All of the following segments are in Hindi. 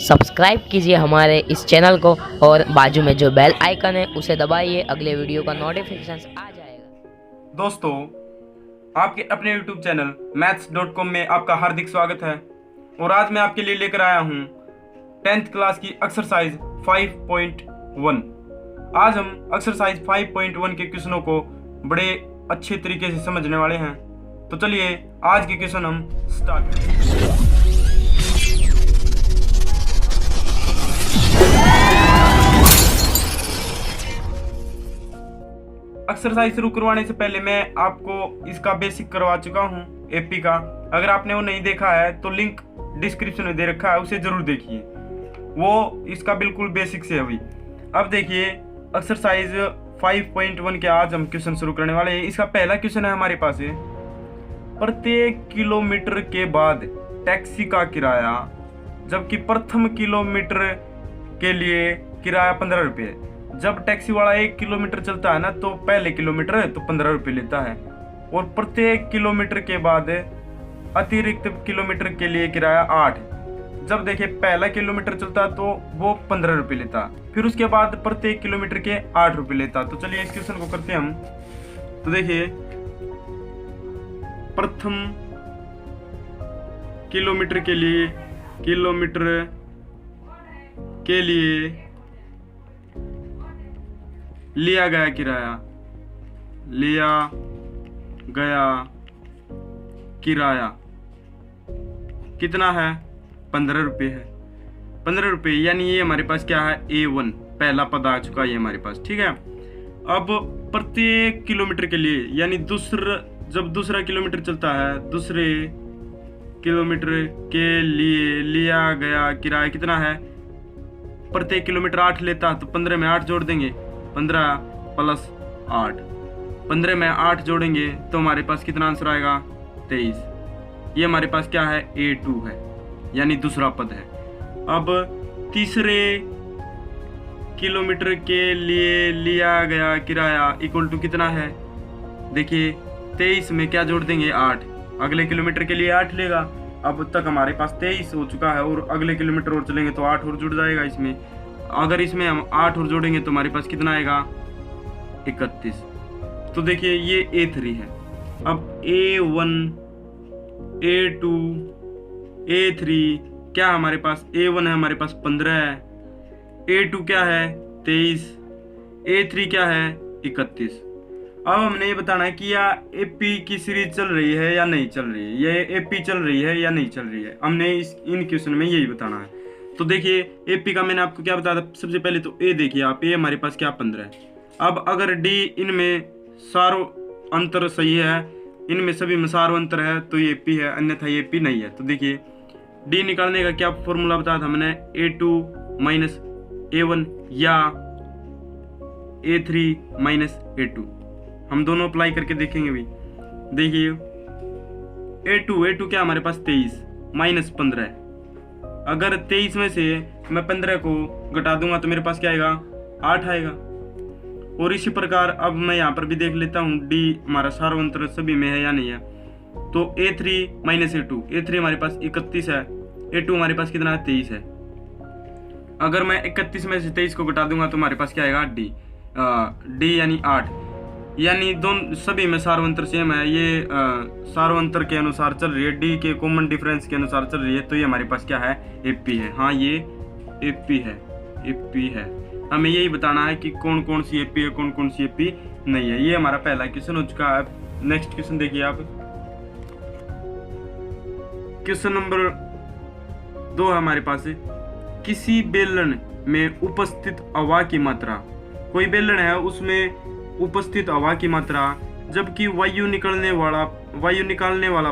सब्सक्राइब कीजिए हमारे इस चैनल को और बाजू में जो बेल आइकन है उसे दबाइए। अगले वीडियो का नोटिफिकेशन आ जाएगा। दोस्तों, आपके अपने YouTube चैनल maths.com में आपका हार्दिक स्वागत है। और आज मैं आपके लिए लेकर आया हूँ 10th क्लास की एक्सरसाइज 5.1। आज हम एक्सरसाइज 5.1 के क्वेश्चनों को बड़े अच्छे तरीके से समझने वाले हैं। तो चलिए आज के क्वेश्चन हम स्टार्ट करते हैं। एक्सरसाइज शुरू करवाने से पहले मैं आपको इसका बेसिक करवा चुका हूँ एपी का। अगर आपने वो नहीं देखा है तो लिंक डिस्क्रिप्शन में दे रखा है, उसे जरूर देखिए। वो इसका बिल्कुल बेसिक से अभी। अब देखिए एक्सरसाइज 5.1 के आज हम क्वेश्चन शुरू करने वाले हैं। इसका पहला क्वेश्चन है हमारे पास है, प्रत्येक किलोमीटर के बाद टैक्सी का किराया, जबकि प्रथम किलोमीटर के लिए किराया 15 रुपये। जब टैक्सी वाला 1 किलोमीटर चलता है ना तो पहले किलोमीटर तो 15 रुपये लेता है, और प्रत्येक किलोमीटर के बाद अतिरिक्त किलोमीटर के लिए किराया 8। जब देखिए पहला किलोमीटर चलता तो वो 15 रुपये लेता, फिर उसके बाद प्रत्येक किलोमीटर के 8 रुपये लेता। तो चलिए इस क्वेश्चन को करते हैं हम। तो देखिए प्रथम किलोमीटर के लिए लिया गया किराया कितना है? 15 रुपये है। 15 रुपये यानी ये हमारे पास क्या है? A1 पहला पद आ चुका है हमारे पास। ठीक है। अब प्रत्येक किलोमीटर के लिए यानी जब दूसरा किलोमीटर चलता है, दूसरे किलोमीटर के लिए लिया गया किराया कितना है? प्रत्येक किलोमीटर 8 लेता तो 15 में 8 जोड़ देंगे, 15 प्लस 8, 15 में 8 जोड़ेंगे तो हमारे पास कितना आंसर आएगा? 23। ये हमारे पास क्या है? A2 है, यानी दूसरा पद है। अब तीसरे किलोमीटर के लिए लिया गया किराया इक्वल टू कितना है? देखिए 23 में क्या जोड़ देंगे? 8। अगले किलोमीटर के लिए 8 लेगा। अब तक हमारे पास 23 हो चुका है, और अगले किलोमीटर और चलेंगे तो 8 और जुड़ जाएगा इसमें। अगर इसमें हम 8 और जोड़ेंगे तो हमारे पास कितना आएगा? 31। तो देखिए ये A3 है। अब A1, A2, A3 क्या हमारे पास? A1 है हमारे पास 15 है, A2 क्या है? 23, A3 क्या है? 31। अब हमने ये बताना है कि या एपी की सीरीज चल रही है या नहीं चल रही है, ये एपी चल रही है या नहीं चल रही है। हमने इन क्वेश्चन में यही बताना है। तो देखिए एपी का मैंने आपको क्या बताया था? सबसे पहले तो ए देखिए आप, ए हमारे पास क्या 15 है। अब अगर डी इनमें सारो अंतर सही है, इनमें सभी में सारो अंतर है तो ये एपी है, अन्यथा ये एपी नहीं है। तो देखिए डी निकालने का क्या फॉर्मूला बताया था हमने? A2 माइनस A1 या A3 माइनस A2। हम दोनों अप्लाई करके देखेंगे भी। देखिए A2 क्या हमारे पास? 23 माइनस 15 है। अगर 23 में से मैं 15 को घटा दूंगा तो मेरे पास क्या आएगा? 8 आएगा। और इसी प्रकार अब मैं यहाँ पर भी देख लेता हूँ डी हमारा सार्वंतर सभी में है या नहीं है। तो A3 माइनस A2 हमारे पास 31 है, A2 हमारे पास कितना है? 23 है। अगर मैं 31 में से 23 को घटा दूंगा तो हमारे पास क्या आएगा? डी यानी 8, यानी दोनों सभी में सार्वंतर सेम है। ये सार्वंतर के अनुसार चल रही है, डी के कॉमन डिफरेंस के अनुसार चल रही है। तो ये हमारे पास क्या है? एपी है। हाँ ये एपी है। हमें यही बताना है कि कौन कौन सी एपी है, कौन कौन सी एपी नहीं है। ये हमारा पहला क्वेश्चन हो चुका है। नेक्स्ट क्वेश्चन देखिए आप। क्वेश्चन नंबर 2 है हमारे पास। किसी बेलन में उपस्थित हवा की मात्रा, कोई बेलन है उसमें उपस्थित हवा की मात्रा, जबकि वायु निकालने वाला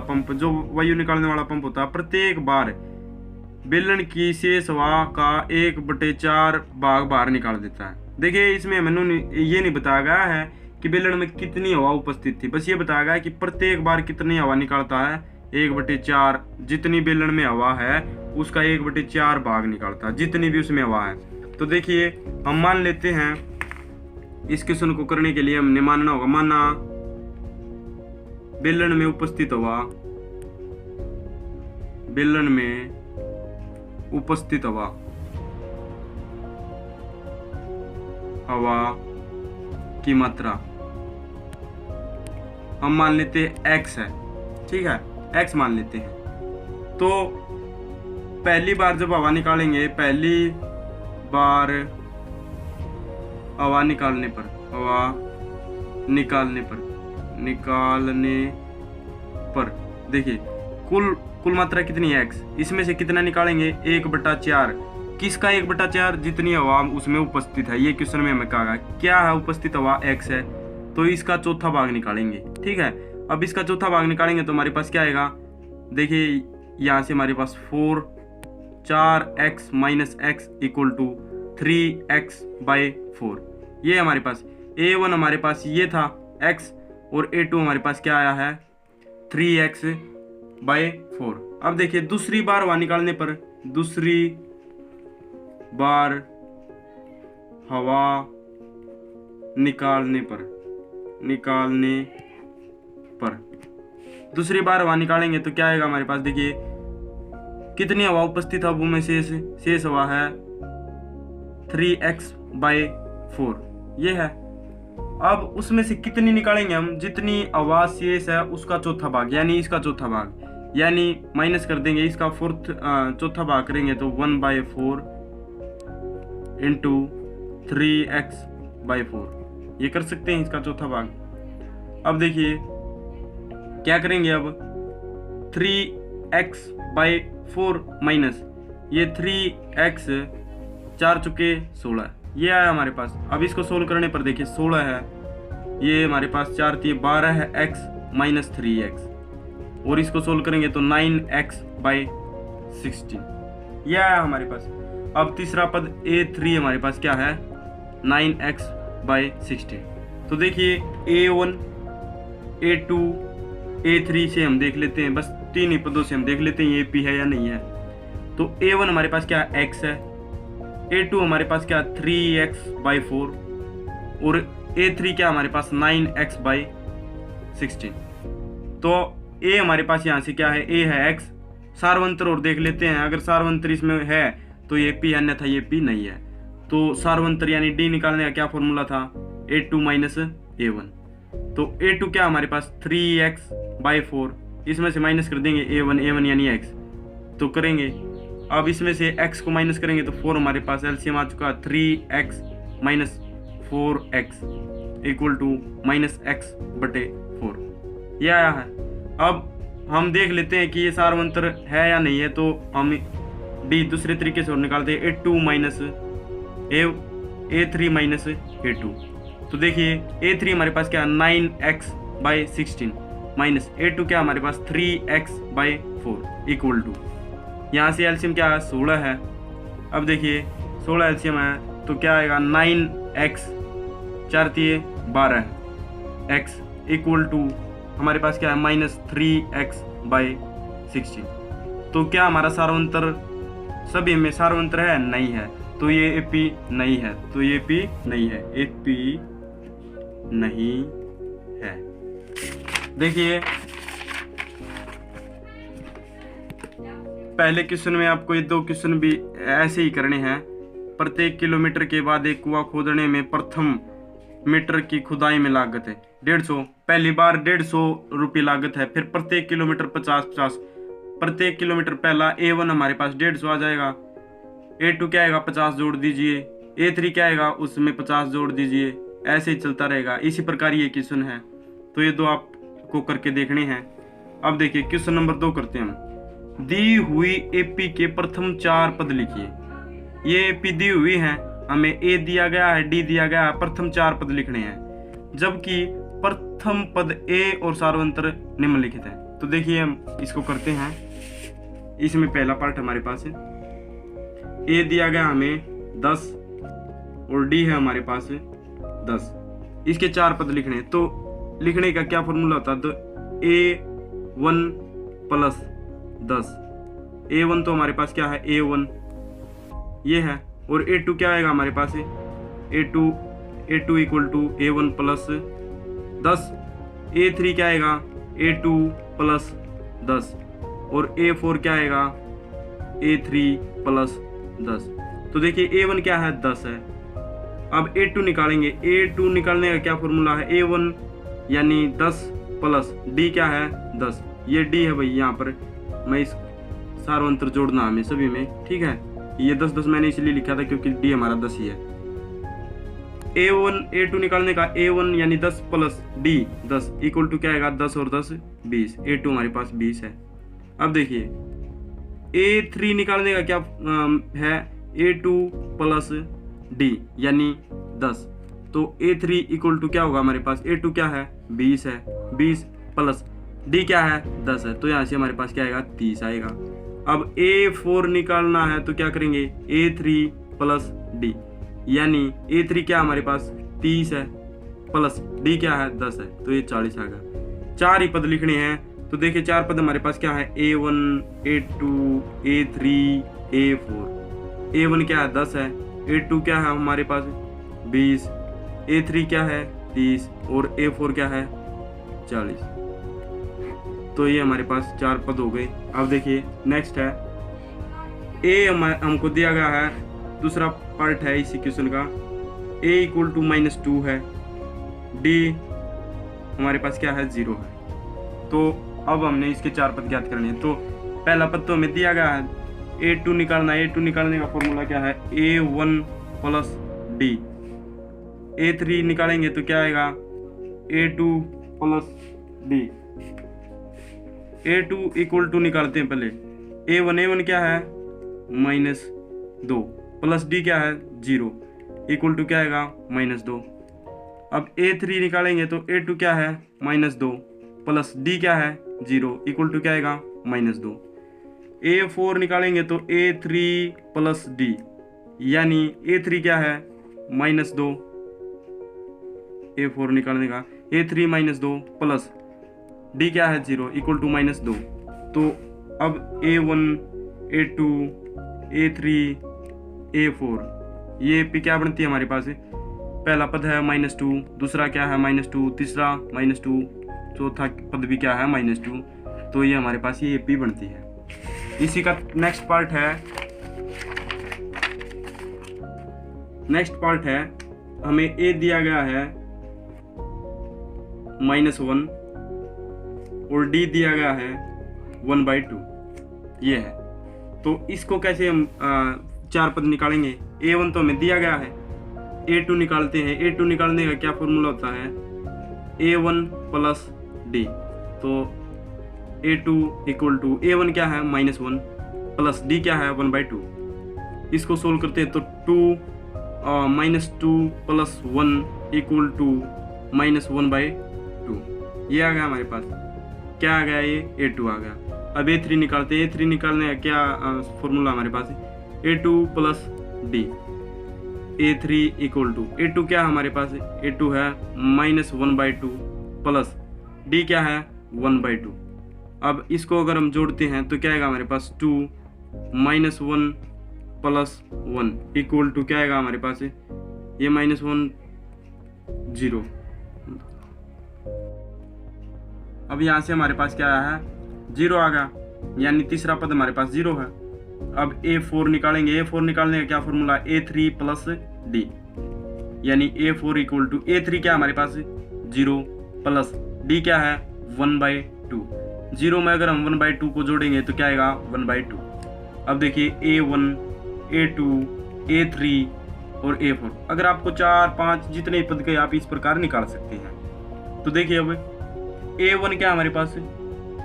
पंप होता है, प्रत्येक बार बेलन की शेष हवा का 1/4 भाग बाहर निकाल देता है। देखिए इसमें मैंने ये नहीं बताया गया है कि बेलन में कितनी हवा उपस्थित थी, बस ये बताया गया है कि प्रत्येक बार कितनी हवा निकालता है? 1/4। जितनी बेलन में हवा है उसका 1/4 भाग निकालता है, जितनी भी उसमें हवा है। तो देखिए हम मान लेते हैं, इस क्वेश्चन को करने के लिए हमने मानना होगा, माना बेलन में उपस्थित हवा, हवा की मात्रा हम मान लेते हैं x है, ठीक है, x मान लेते हैं। तो पहली बार जब हवा निकालेंगे, पहली बार हवा निकालने पर, हवा निकालने पर देखिए कुल मात्रा कितनी है x, इसमें से कितना निकालेंगे 1/4। किसका 1/4? जितनी हवा उसमें उपस्थित है। ये क्वेश्चन में हमें कहा क्या है, उपस्थित हवा x है, तो इसका चौथा भाग निकालेंगे, ठीक है। अब इसका चौथा भाग निकालेंगे तो हमारे पास क्या आएगा, देखिए यहाँ से हमारे पास 4x minus x equal to 3x/4। ये हमारे पास a1 हमारे पास ये था x, और a2 हमारे पास क्या आया है 3x/4। अब देखिए दूसरी बार हवा निकालने पर, दूसरी बार हवा निकालने पर दूसरी बार हवा निकालेंगे तो क्या आएगा हमारे पास, देखिए कितनी हवा उपस्थित है, वो में शेष हवा है 3x/4, ये है। अब उसमें से कितनी निकालेंगे हम, जितनी हवा शेष है उसका चौथा भाग, यानी इसका चौथा भाग, यानी माइनस कर देंगे इसका चौथा भाग करेंगे तो 1/4 इंटू 3x/4, ये कर सकते हैं इसका चौथा भाग। अब देखिए क्या करेंगे, अब 3x/4 माइनस ये 3x 4 चुके 16, ये आया हमारे पास। अब इसको सोल्व करने पर देखिए 16 है, ये हमारे पास 4 थी 12 है x माइनस 3x, और इसको सोल्व करेंगे तो 9x/16, ये आया हमारे पास। अब तीसरा पद a3 हमारे पास क्या है 9x/16। तो देखिए a1 a2 a3 से हम देख लेते हैं, बस तीन ही पदों से हम देख लेते हैं ये p है या नहीं है। तो a1 हमारे पास क्या x है, a2 हमारे पास क्या 3x/4, और a3 क्या हमारे पास 9x/16। तो a हमारे पास यहाँ से क्या है, a है x, सार्वंतर और देख लेते हैं, अगर सार्वंतर इसमें है तो ये p है, अन्यथा ये p नहीं है। तो सार्वंतर यानी d निकालने का क्या फॉर्मूला था, a2 माइनस a1। तो a2 क्या हमारे पास 3x/4, इसमें से माइनस कर देंगे a1 यानी x, तो करेंगे। अब इसमें से x को माइनस करेंगे तो 4 हमारे पास एलसीएम आ चुका, 3x minus 4x equal to -x/4, ये आया है। अब हम देख लेते हैं कि ये सार्वंतर है या नहीं है, तो हम d दूसरे तरीके से और निकालते हैं, a2 minus a3 minus a2। तो देखिए a3 हमारे पास क्या 9x/16 माइनस a2 क्या हमारे पास 3x/4 इक्वल टू, यहाँ से एलसीएम क्या है 16 है। अब देखिए 16 एलसीएम है तो क्या आएगा 9x 4 12 x इक्वल टू हमारे पास क्या है -3x/16। तो क्या हमारा सार्वंतर सभी में सार्वंतर है, नहीं है, तो ये AP नहीं है, तो ये AP नहीं है, AP नहीं है। देखिए पहले क्वेश्चन में आपको ये दो क्वेश्चन भी ऐसे ही करने हैं। प्रत्येक किलोमीटर के बाद एक कुआं खोदने में प्रथम मीटर की खुदाई में लागत है 150, पहली बार 150 रुपये लागत है, फिर प्रत्येक किलोमीटर 50-50, प्रत्येक किलोमीटर पहला A1 हमारे पास 150 आ जाएगा, A2 क्या आएगा 50 जोड़ दीजिए, A3 क्या आएगा उसमें 50 जोड़ दीजिए, ऐसे ही चलता रहेगा। इसी प्रकार ये क्वेश्चन है, तो ये दो आपको करके देखने हैं। अब देखिए क्वेश्चन नंबर 2 करते हैं हम। दी हुई AP के प्रथम 4 पद लिखिए। ये AP दी हुई है, हमें A दिया गया है, D दिया गया है, प्रथम 4 पद लिखने हैं, जबकि प्रथम पद A और सार्वंतर निम्नलिखित है। तो देखिए हम इसको करते हैं। इसमें पहला पार्ट हमारे पास है, A दिया गया हमें 10 और D है हमारे पास 10, इसके 4 पद लिखने हैं। तो लिखने का क्या फॉर्मूला होता है, तो A1 प्लस 10, A1 तो हमारे पास क्या है A1 ये है, और A2 क्या आएगा हमारे पास है A2 equal to A1 plus 10, A3 क्या आएगा A2 प्लस 10, और A4 क्या आएगा A3 प्लस 10। तो देखिए A1 क्या है 10 है। अब A2 निकालेंगे। A2 निकालने का क्या फॉर्मूला है, A1 यानी 10 प्लस D क्या है 10, ये D है भाई। यहाँ पर मैं इस सार्वंत्र जोड़ना हमें सभी में, ठीक है। ये 10 मैंने इसलिए लिखा था क्योंकि D हमारा 10 ही है। A2 निकालने का A1 यानी 10 प्लस D 10 इक्वल टू क्या आएगा 10 और 10 20। A2 हमारे पास 20 है। अब देखिए A3 निकालने का क्या है, A2 प्लस D यानी 10। तो A3 इक्वल टू क्या होगा हमारे पास, A2 क्या है 20 है, 20 प्लस D क्या है 10 है, तो यहाँ से हमारे पास क्या आएगा 30 आएगा। अब A4 निकालना है तो क्या करेंगे, A3 प्लस D यानी A3 क्या हमारे पास 30 है प्लस D क्या है 10 है, तो ये 40 आ गया। 4 ही पद लिखने हैं। तो देखिए 4 पद हमारे पास क्या है, A1 A2 A3 A4। A1 क्या है 10 है, A2 क्या है हमारे पास 20, A3 क्या है 30 और A4 क्या है 40। तो ये हमारे पास 4 पद हो गए। अब देखिए नेक्स्ट है A हमको दिया गया है, दूसरा पार्ट है इसी क्वेश्चन का। A इक्वल टू -2 है, D हमारे पास क्या है 0 है। तो अब हमने इसके 4 पद ज्ञात करने हैं। तो पहला पद तो हमें दिया गया है, A2 निकालना है। A2 निकालने का फॉर्मूला क्या है, A1 प्लस D। A3 निकालेंगे तो क्या आएगा, A2 plus D। A2 equal to निकालते हैं पहले, A1 क्या है -2 प्लस D क्या है 0 इक्वल टू क्या आएगा -2। अब A3 निकालेंगे तो A2 क्या है -2 प्लस D क्या है 0 इक्वल टू क्या आएगा -2। A4 निकालेंगे तो A3 प्लस D यानी A3 क्या है -2। A4 निकालने का A3 -2 प्लस D क्या है 0 इक्वल टू -2। तो अब A1 A2 A3 A4 ये P क्या बनती है हमारे पास, पहला पद है -2, दूसरा क्या है -2, तीसरा -2, चौथा पद भी क्या है -2। तो ये हमारे पास ये P बनती है। इसी का नेक्स्ट पार्ट है, हमें A दिया गया है -1 और D दिया गया है 1/2, ये है। तो इसको कैसे हम 4 पद निकालेंगे। A1 तो हमें दिया गया है, A2 निकालते हैं। A2 निकालने का क्या फॉर्मूला होता है, A1 प्लस D। तो A2 इक्वल टू A1 क्या है -1 प्लस D क्या है 1/2। इसको सोल्व करते हैं तो 2 प्लस 1 इक्वल टू -1/2। ये आ गया हमारे पास, क्या आ गया, ये A2 आ गया। अब A3 निकालते हैं। A3 निकालने का क्या फॉर्मूला हमारे पास है, A2 plus D। A3 equal to A2 क्या हमारे पास है, A2 है -1/2 प्लस D क्या है 1/2। अब इसको अगर हम जोड़ते हैं तो क्या आएगा हमारे पास 2 -1 प्लस 1 इक्वल टू क्या आएगा हमारे पास, ये -1 0। अब यहाँ से हमारे पास क्या आया है 0 आ गया, यानी तीसरा पद हमारे पास 0 है। अब A4 निकालेंगे। A4 निकालने का क्या फॉर्मूला, A3 प्लस D यानी A4 इक्वल टू A3 क्या हमारे पास 0 प्लस D क्या है 1/2। 0 में अगर हम 1/2 को जोड़ेंगे तो क्या आएगा 1/2। अब देखिए A1 A2 A3 और A4, अगर आपको 4 5 जितने पद के आप इस प्रकार निकाल सकते हैं। तो देखिए अब A1 क्या हमारे पास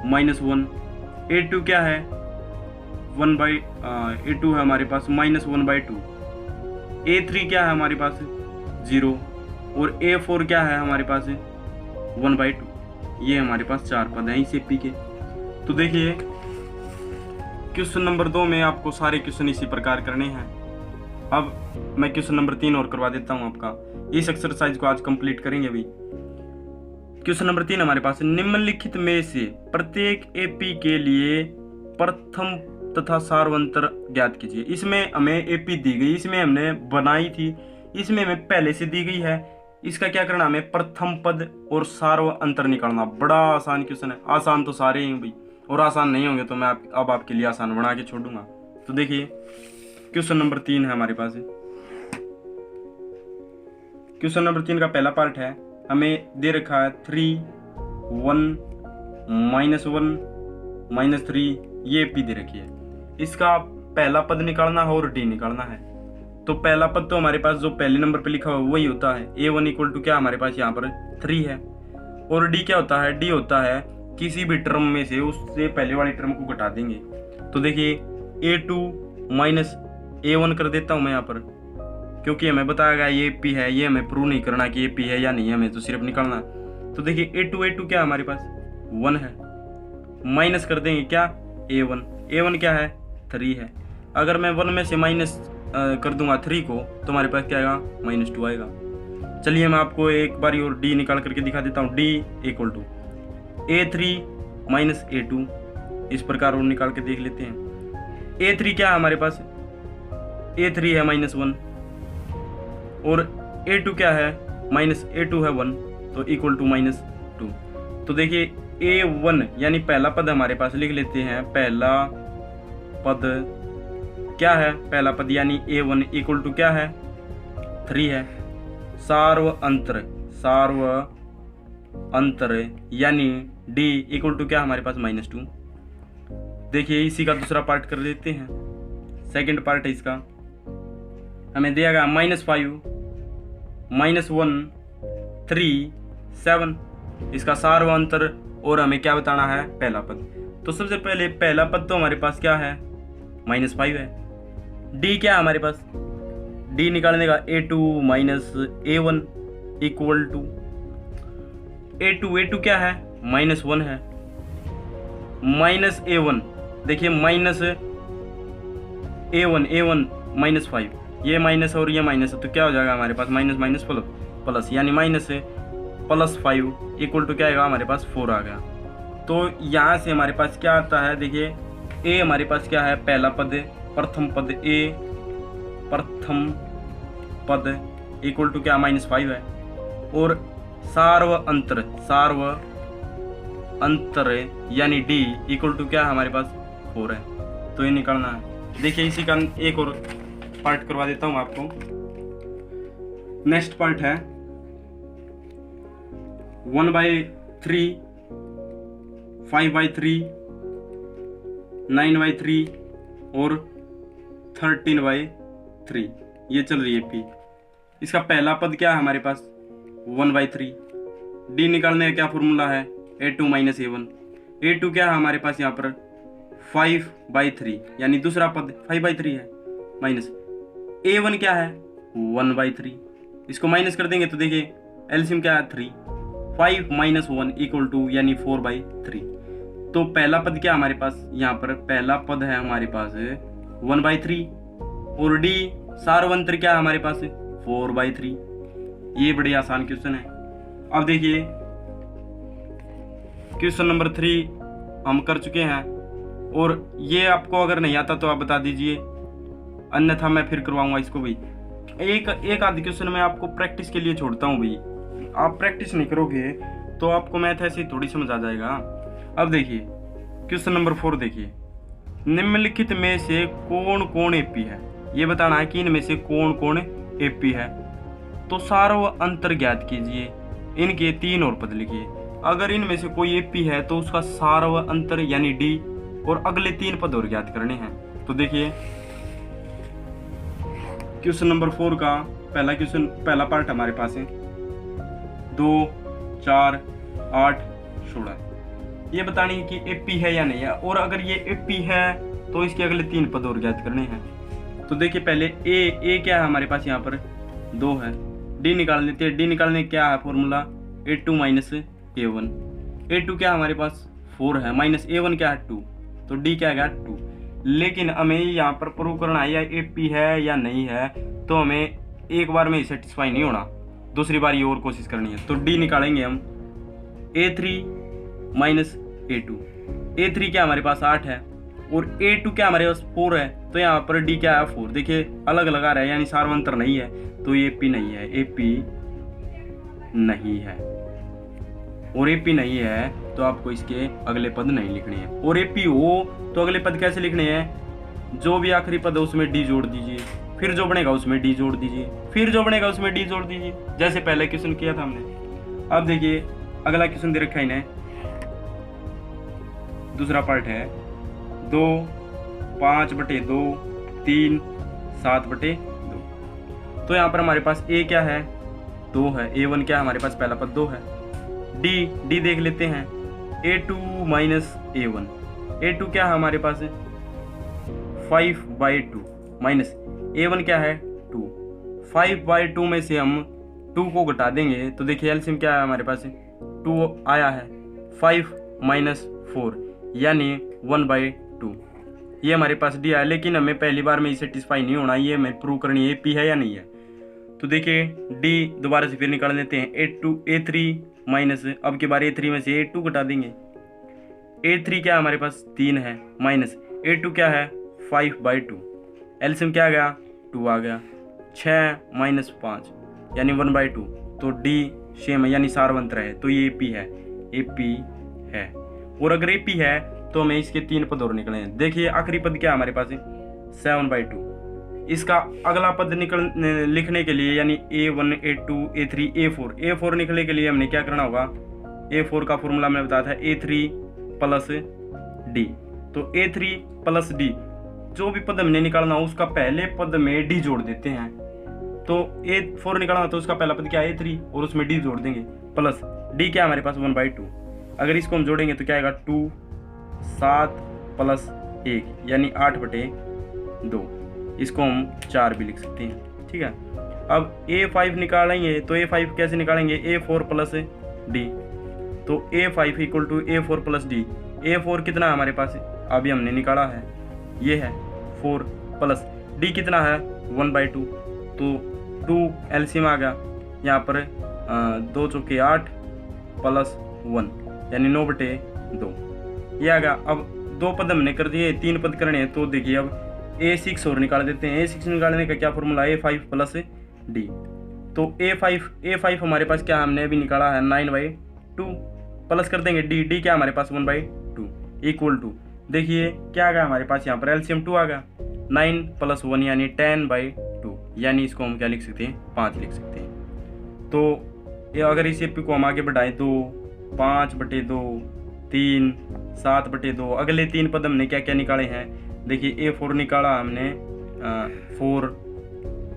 -1, A2 क्या है A2 है हमारे पास -1/2, A3 क्या है हमारे पास 0 और A4 क्या है हमारे पास 1/2। ये हमारे पास 4 पद हैं इस AP के। तो देखिए क्वेश्चन नंबर 2 में आपको सारे क्वेश्चन इसी प्रकार करने हैं। अब मैं क्वेश्चन नंबर 3 और करवा देता हूं आपका। इस एक्सरसाइज को आज कंप्लीट करेंगे अभी। क्वेश्चन नंबर 3 हमारे पास, निम्नलिखित में से प्रत्येक AP के लिए प्रथम तथा सार्वंतर ज्ञात कीजिए। इसमें हमें AP दी गई, इसमें हमने बनाई थी, इसमें हमें पहले से दी गई है। इसका क्या करना, हमें प्रथम पद और सार्वंतर निकालना। बड़ा आसान क्वेश्चन है, आसान तो सारे ही भाई, और आसान नहीं होंगे तो मैं अब आपके लिए आसान बना के छोड़ूंगा। तो देखिए क्वेश्चन नंबर 3 है हमारे पास। क्वेश्चन नंबर 3 का पहला पार्ट है, हमें दे रखा है 3 1 -1 -3, ये पी दे रखी है। इसका पहला पद निकालना है और डी निकालना है। तो पहला पद तो हमारे पास जो पहले नंबर पे लिखा हुआ वही होता है, A1 इक्वल टू क्या हमारे पास यहाँ पर 3 है। और डी क्या होता है, डी होता है किसी भी टर्म में से उससे पहले वाली टर्म को घटा देंगे। तो देखिए A2 माइनस A1 कर देता हूँ मैं यहाँ पर, क्योंकि हमें बताया गया ये पी है, ये हमें प्रूव नहीं करना कि ये पी है या नहीं है, हमें तो सिर्फ निकालना है। तो देखिए A2 क्या हमारे पास 1 है, माइनस कर देंगे क्या A1 क्या है 3 है। अगर मैं 1 में से माइनस कर दूंगा 3 को तो हमारे पास क्या आएगा -2 आएगा। चलिए मैं आपको एक बारी और डी निकाल करके दिखा देता हूँ। D equal to A3 minus A2, इस प्रकार और निकाल के देख लेते हैं। A3 क्या है हमारे पास, A3 है -1 और A2 क्या है A2 है 1, तो इक्वल टू -2। तो देखिए A1 यानी पहला पद हमारे पास लिख लेते हैं। पहला पद क्या है, पहला पद यानी A1 इक्वल टू क्या है 3 है। सार्व अंतर यानी D इक्वल टू क्या हमारे पास -2। देखिए इसी का दूसरा पार्ट कर देते हैं। सेकंड पार्ट है इसका, हमें दिया गया -5 -1 3 7, इसका सार्व अंतर और हमें क्या बताना है पहला पद। तो सबसे पहले पहला पद तो हमारे पास क्या है -5 है। डी क्या है हमारे पास, डी निकालने का A2 minus A1 equal to A2 क्या है -1 है -A1। देखिए A1 -5, ये माइनस और ये माइनस है तो क्या हो जाएगा हमारे पास माइनस प्लस यानी -+5 इक्वल टू क्या आएगा हमारे पास 4 आ गया। तो यहाँ से हमारे पास क्या आता है, देखिए A हमारे पास क्या है पहला पद, प्रथम पद इक्वल टू क्या -5 है। और सार्व अंतर यानी D इक्वल टू क्या हमारे पास 4 है, तो ये निकालना है। देखिए इसी का एक और पार्ट करवा देता हूँ आपको। नेक्स्ट पार्ट है 1/3 5/3 9/3 और 13/3, ये चल रही है पी। इसका पहला पद क्या है हमारे पास 1/3। डी निकालने का क्या फॉर्मूला है A2 माइनस A1। A2 क्या है हमारे पास यहाँ पर 5/3 यानी दूसरा पद 5/3 है, माइनस A1 क्या है 1/3, इसको माइनस कर देंगे तो देखिए एलसीएम क्या है 3, 5 - 1 इक्वल टू यानी 4/3। तो पहला पद क्या हमारे पास यहाँ पर, पहला पद है हमारे पास 1/3 और डी सार्वंतर क्या है हमारे पास 4/3। ये बड़े आसान क्वेश्चन है। अब देखिए क्वेश्चन नंबर 3 हम कर चुके हैं, और ये आपको अगर नहीं आता तो आप बता दीजिए, अन्यथा मैं फिर करवाऊंगा इसको भी। एक आध क्वेश्चन मैं आपको प्रैक्टिस के लिए छोड़ता हूँ भाई, आप प्रैक्टिस नहीं करोगे तो आपको मैथ ऐसे थोड़ी समझ आ जाएगा। अब देखिए क्वेश्चन नंबर 4 देखिए, निम्नलिखित में से कौन कौन एपी है, ये बताना है कि इनमें से कौन कौन एपी है। तो सार्व अंतर ज्ञात कीजिए, इनके 3 और पद लिखिए। अगर इनमें से कोई एपी है तो उसका सार्व अंतर यानी डी और अगले 3 पद और ज्ञात करने हैं। तो देखिए क्वेश्चन नंबर 4 का पहला पार्ट हमारे पास है 2 4 8 16, ये बतानी है कि एपी है या नहीं है, और अगर ये एपी है तो इसके अगले 3 पद और ज्ञात करने हैं। तो देखिए पहले ए क्या है हमारे पास यहाँ पर 2 है, डी निकाल लेते हैं। डी निकालने क्या है formula A2 minus A1। A2 क्या हमारे पास 4 है, माइनस A1 क्या है 2, तो डी क्या है 2। लेकिन हमें यहाँ पर प्रूव करना है या एपी है या नहीं है, तो हमें एक बार में सेटिस्फाई नहीं होना, दूसरी बार ये और कोशिश करनी है। तो डी निकालेंगे हम A3 माइनस A2। A3 क्या हमारे पास 8 है और A2 क्या हमारे पास 4 है, तो यहाँ पर D क्या है 4। देखिए अलग लगा रहा है यानी सार्वंतर नहीं है, तो ये AP नहीं है, AP नहीं है। और AP नहीं है तो आपको इसके अगले पद नहीं लिखने हैं, और AP हो तो अगले पद कैसे लिखने हैं जो भी आखिरी पद है उसमें डी जोड़ दीजिए, फिर जो बनेगा उसमें डी जोड़ दीजिए, फिर जो बनेगा उसमें डी जोड़ दीजिए, जैसे पहले क्वेश्चन किया था हमने। अब देखिए अगला क्वेश्चन दे रखा है इन्हें, दूसरा पार्ट है 2 5/2 3 7/2। तो यहाँ पर हमारे पास ए क्या है, 2 है, A1 क्या है हमारे पास, पहला पद 2 है। डी देख लेते हैं, A2 माइनस A1, A2 क्या है हमारे पास 5/2 माइनस A1 क्या है 2, 5/2 में से हम 2 को घटा देंगे तो देखिए एलसीएम क्या है हमारे पास 2 आया है, 5 माइनस 4 यानी 1/2, ये हमारे पास डी आया। लेकिन हमें पहली बार में सेटिस्फाई नहीं होना, ये हमें प्रूव करनी है पी है या नहीं है। तो देखिए डी दोबारा से फिर निकाल लेते हैं, A3 माइनस, अब की बार A3 में से A2 घटा देंगे, A3 क्या हमारे पास 3 है माइनस A2 क्या है 5/2, एलसीएम क्या आ गया 2 आ गया, 6 माइनस 5 यानी 1/2। तो डी सेम है यानी सारवंत्र है, तो ये एपी है। और अगर एपी है तो हमें इसके 3 पद और निकले हैं। देखिए आखिरी पद क्या है हमारे पास 7/2। इसका अगला पद लिखने के लिए यानी A1 A2 A3 A4 निकलने के लिए हमने क्या करना होगा, A4 का फॉर्मूला मैंने बताया था A3 प्लस डी। तो A3 प्लस डी, जो भी पद हमने निकालना हो उसका पहले पद में डी जोड़ देते हैं। तो A4 निकालना तो उसका पहला पद क्या है A3 और उसमें डी जोड़ देंगे, प्लस डी क्या हमारे पास 1/2। अगर इसको हम जोड़ेंगे तो क्या आएगा 2 7 प्लस 1 यानी 8/2, इसको हम 4 भी लिख सकते हैं, ठीक है। अब A5 निकालेंगे तो A5 कैसे निकालेंगे, A4 प्लस डी। तो A5 equal to A4 plus D. A4 कितना है हमारे पास, अभी हमने निकाला है, ये है 4 प्लस डी कितना है 1/2। तो 2 एलसीएम आ गया यहाँ पर 2 चौके 8 प्लस 1 यानी 9/2 ये आ गया। अब 2 पद हमने कर दिए, 3 पद करने हैं। तो देखिए अब A6 और निकाल देते हैं। A6 निकालने का क्या फॉर्मूला है A5 प्लस डी। तो A5 हमारे पास क्या हमने अभी निकाला है 9/2 प्लस कर देंगे डी क्या हमारे पास 1/2 इक्वल टू, देखिए क्या आ गया हमारे पास यहाँ पर एलसीएम 2 आ गया, 9 प्लस 1 यानी 10/2 यानी इसको हम क्या लिख सकते हैं 5 लिख सकते हैं। तो ये अगर इस एपी को हम आगे बढ़ाएं 2 5/2 3 7/2, अगले 3 पद हमने क्या क्या निकाले हैं, देखिए A4 निकाला हमने 4,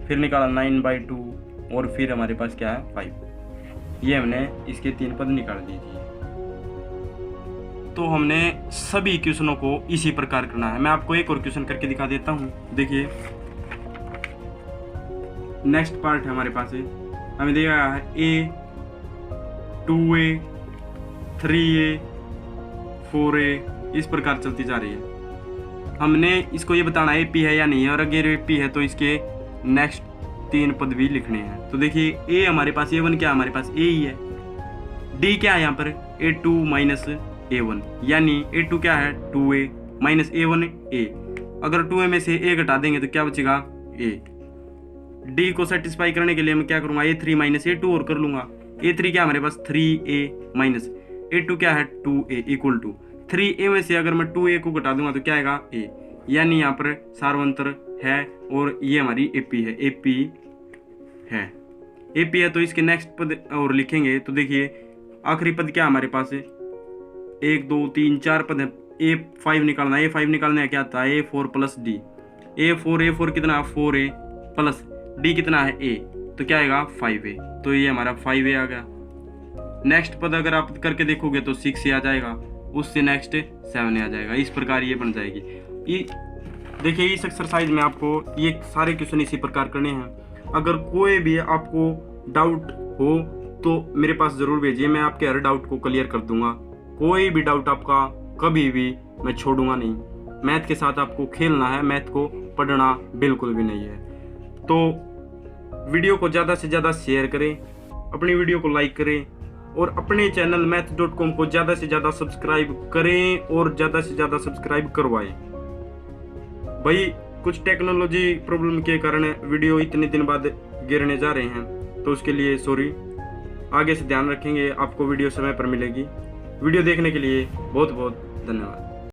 फिर निकाला 9/2 और फिर हमारे पास क्या है 5, ये हमने इसके 3 पद निकाल दीजिए। तो हमने सभी क्वेश्चनों को इसी प्रकार करना है। मैं आपको एक और क्वेश्चन करके दिखा देता हूँ। देखिए नेक्स्ट पार्ट है हमारे पास हमें दिया गया है A 2A 3A 4A, इस प्रकार चलती जा रही है। हमने इसको ये बताना है पी है या नहीं है, और अगर पी है तो इसके नेक्स्ट 3 पद भी लिखने हैं। तो देखिए ए हमारे पास A1 क्या हमारे पास ए ही है, डी क्या है यहाँ पर A2 माइनस A1 यानी A2 क्या है 2A माइनस A1 A। अगर 2A में से A घटा देंगे तो क्या बचेगा A। डी को सेटिस्फाई करने के लिए मैं क्या करूँगा A3 माइनस A2 और कर लूँगा। A3 क्या हमारे पास 3A माइनस A2 क्या है 2A इक्वल टू 3A में से अगर मैं 2A को घटा दूंगा तो क्या आएगा A, यानी यहाँ पर सार्वंत्र है और ये हमारी AP है तो इसके नेक्स्ट पद और लिखेंगे। तो देखिए आखिरी पद क्या हमारे पास है 1 2 3 4 पद है। A5 निकालना है, A5 निकालना है क्या आता है A4 प्लस डी। A4 कितना 4A प्लस डी कितना है A, तो क्या आएगा 5A, तो ये हमारा 5A आ गया। नेक्स्ट पद अगर आप करके देखोगे तो 6A आ जाएगा, उससे नेक्स्ट 7A आ जाएगा, इस प्रकार ये बन जाएगी। ये देखिए इस एक्सरसाइज में आपको ये सारे क्वेश्चन इसी प्रकार करने हैं। अगर कोई भी आपको डाउट हो तो मेरे पास ज़रूर भेजिए, मैं आपके हर डाउट को क्लियर कर दूंगा। कोई भी डाउट आपका कभी भी मैं छोड़ूंगा नहीं। मैथ के साथ आपको खेलना है, मैथ को पढ़ना बिल्कुल भी नहीं है। तो वीडियो को ज़्यादा से ज़्यादा शेयर करें, अपनी वीडियो को लाइक करें और अपने चैनल math.com को ज़्यादा से ज़्यादा सब्सक्राइब करें और ज़्यादा से ज़्यादा सब्सक्राइब करवाएं। भाई कुछ टेक्नोलॉजी प्रॉब्लम के कारण वीडियो इतने दिन बाद गिरने जा रहे हैं, तो उसके लिए सॉरी। आगे से ध्यान रखेंगे, आपको वीडियो समय पर मिलेगी। वीडियो देखने के लिए बहुत बहुत धन्यवाद।